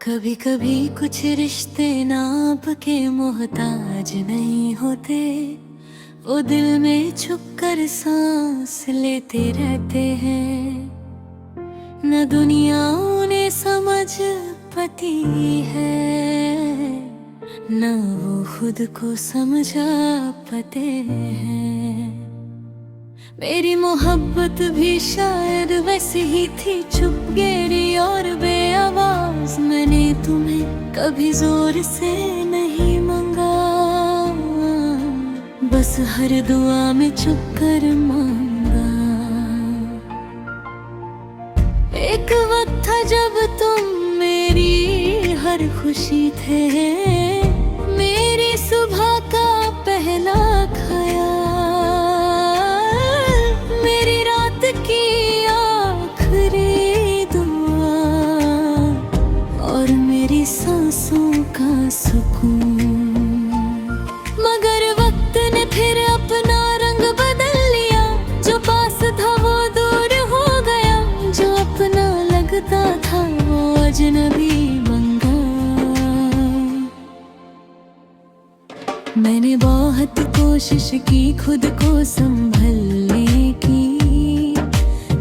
कभी कभी कुछ रिश्ते नाप के मोहताज नहीं होते, वो दिल में छुप कर सांस लेते रहते हैं। न दुनिया उन्हें समझ पाती है, न वो खुद को समझा पाते हैं। मेरी मोहब्बत भी शायद वैसी ही थी, चुप गहरी और बेआवाज। मैंने तुम्हें कभी जोर से नहीं मांगा, बस हर दुआ में छुप कर मांगा। एक वक्त था जब तुम मेरी हर खुशी थे, मेरी सुबह का पहला ख्याल, मेरी रात की आखिरी दुआ और मेरी सांसों का सुकून। मगर वक्त ने फिर अपना रंग बदल लिया, जो पास था वो दूर हो गया, जो अपना लगता था वो अजनबी बन गया। मैंने बहुत कोशिश की खुद को संभलने की,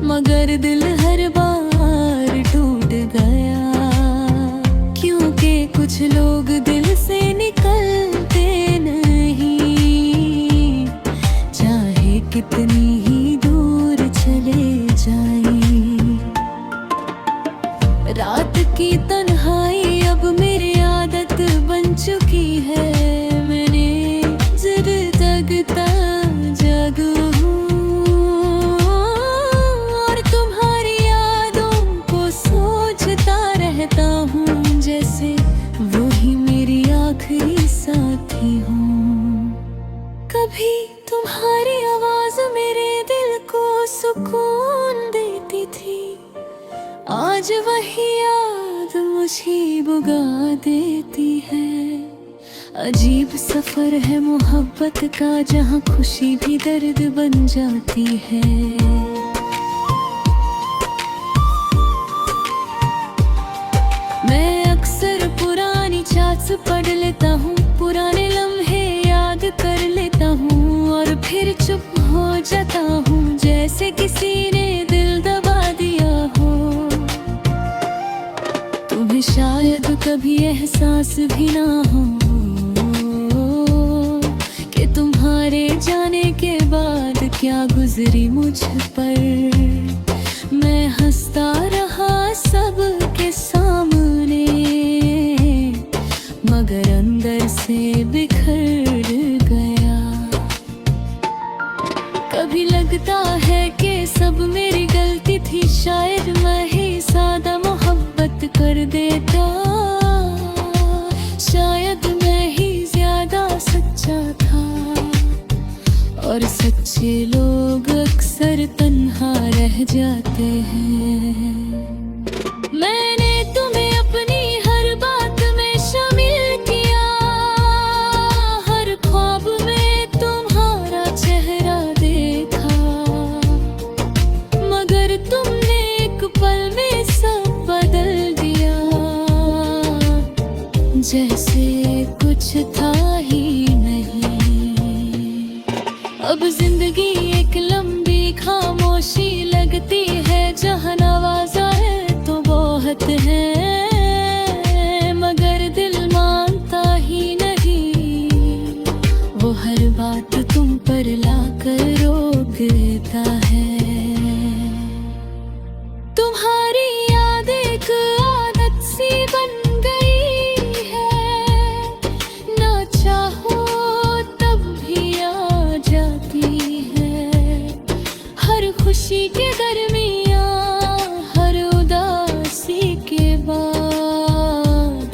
मगर दिल हर बार टूट गया। क्योंकि कुछ लोग दिल से निकलते नहीं, चाहे कितनी ही दूर चले जाएं। रात की तन्हाई अब मेरी आदत बन चुकी है, मैंने जब जगता जागू और तुम्हारी यादों को सोचता रहता हूँ, जैसे वो ही मेरी आखिरी साथी हूँ। कभी तुम्हारी आवाज मेरे दिल को सुकून देती थी, आज वही याद मुझे भुला देती है। अजीब सफर है मोहब्बत का, जहाँ खुशी भी दर्द बन जाती है। मैं अक्सर पुरानी चैट्स पढ़ लेता हूँ, पुराने लम्हे याद कर लेता हूँ और फिर चुप हो जाता हूँ, जैसे किसी ने दिल दबा दिया हो। तुम्हें शायद कभी एहसास भी ना हो कि तुम्हारे जाने के बाद क्या गुजरी मुझ पर। मैं हंसता रहा सबके सामने, मगर अंदर से बिखर गया। कभी लगता है कि सब मेरी गलती थी, शायद मैं ही सादा मोहब्बत कर देता, शायद मैं ही ज्यादा सच्चा था। और सच्चे लोग अक्सर तन्हा रह जाते हैं। मैंने तुम्हें अपनी हर बात में शामिल किया, हर ख्वाब में तुम्हारा चेहरा देखा, मगर तुमने एक पल में सब बदल दिया, जैसे कुछ था ही नहीं। अब जिंदगी एक लंबी खामोशी लगती है, जहाँ नवाजा है तो बहुत है, मगर दिल मानता ही नहीं। वो हर बात तुम पर लाकर रोक देता है। तुम्हारी याद एक आदत सी बन गई है, ना चाहो तब भी आ जाती है। हर खुशी के दरमियाँ, हर उदासी के बाद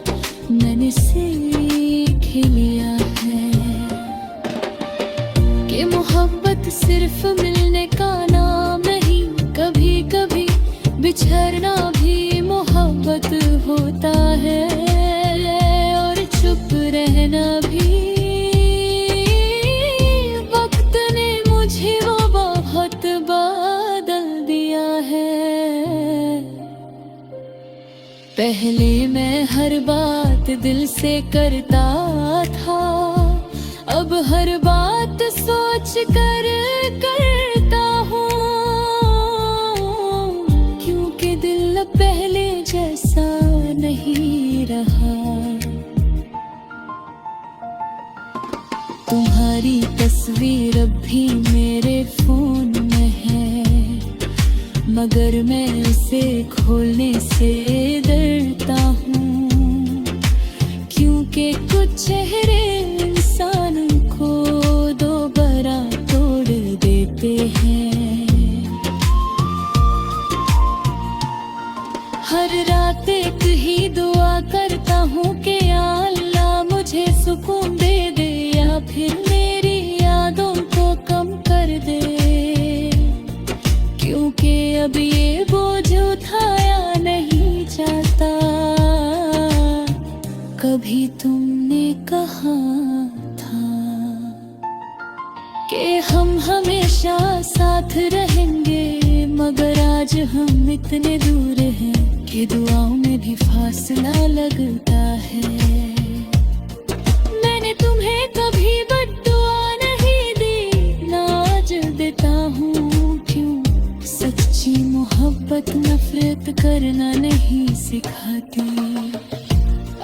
मैंने सीख लिया है कि मोहब्बत सिर्फ मिलने का नाम नहीं, कभी कभी बिछड़ना भी मोहब्बत होता है, और चुप रहना भी। वक्त ने मुझे वो बहुत बदल दिया है। पहले मैं हर बात दिल से करता था, अब हर बात सोच कर करता हूँ, क्योंकि दिल अब पहले जैसा नहीं रहा। तुम्हारी तस्वीर अब भी मेरे फोन में है, मगर मैं उसे खोलने से डरता हूँ, क्योंकि कुछ चेहरे इंसान को दोबारा तोड़ देते हैं। हर रात एक ही दुआ करता हूँ कि या अल्लाह मुझे सुकून दे दे, या फिर मेरी यादों को कम कर दे, क्योंकि अब ये बोझ उठाया नहीं जाता। कभी तुमने कहा था कि हम हमेशा साथ रहेंगे, मगर आज हम इतने दूर हैं कि दुआओं में भी फासला लगता है। मैंने तुम्हें कभी बद्दुआ नहीं दी, ना आज देता हूँ, क्यों सच्ची मोहब्बत नफरत करना नहीं सिखाती।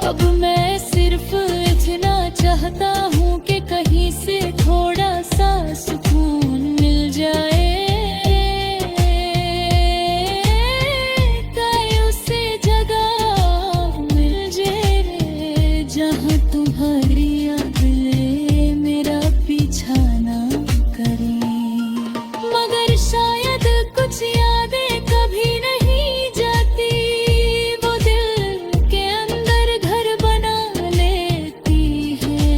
अब मैं सिर्फ इतना चाहता हूँ कि कहीं से थोड़ा सा सुकून मिल जाए, कहीं से जगह मिल जाए जहाँ तुम्हारी यादें मेरा पीछा ना करें। मगर शायद कुछ यादें कभी नहीं जाती, वो दिल के अंदर घर बना लेती है,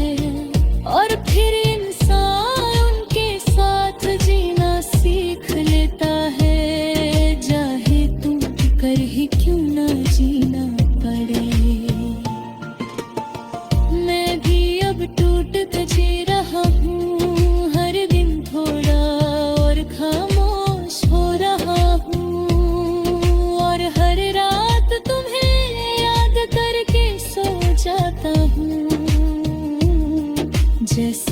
और फिर इंसान उनके साथ जीना सीख लेता है, चाहे तुम कर ही क्यों ना जीना पड़े। मैं भी अब टूट के जी रहा हूँ, हर दिन थोड़ा और खामोश हो रहा हूँ, और हर रात तुम्हें याद करके सो जाता हूँ, जैसे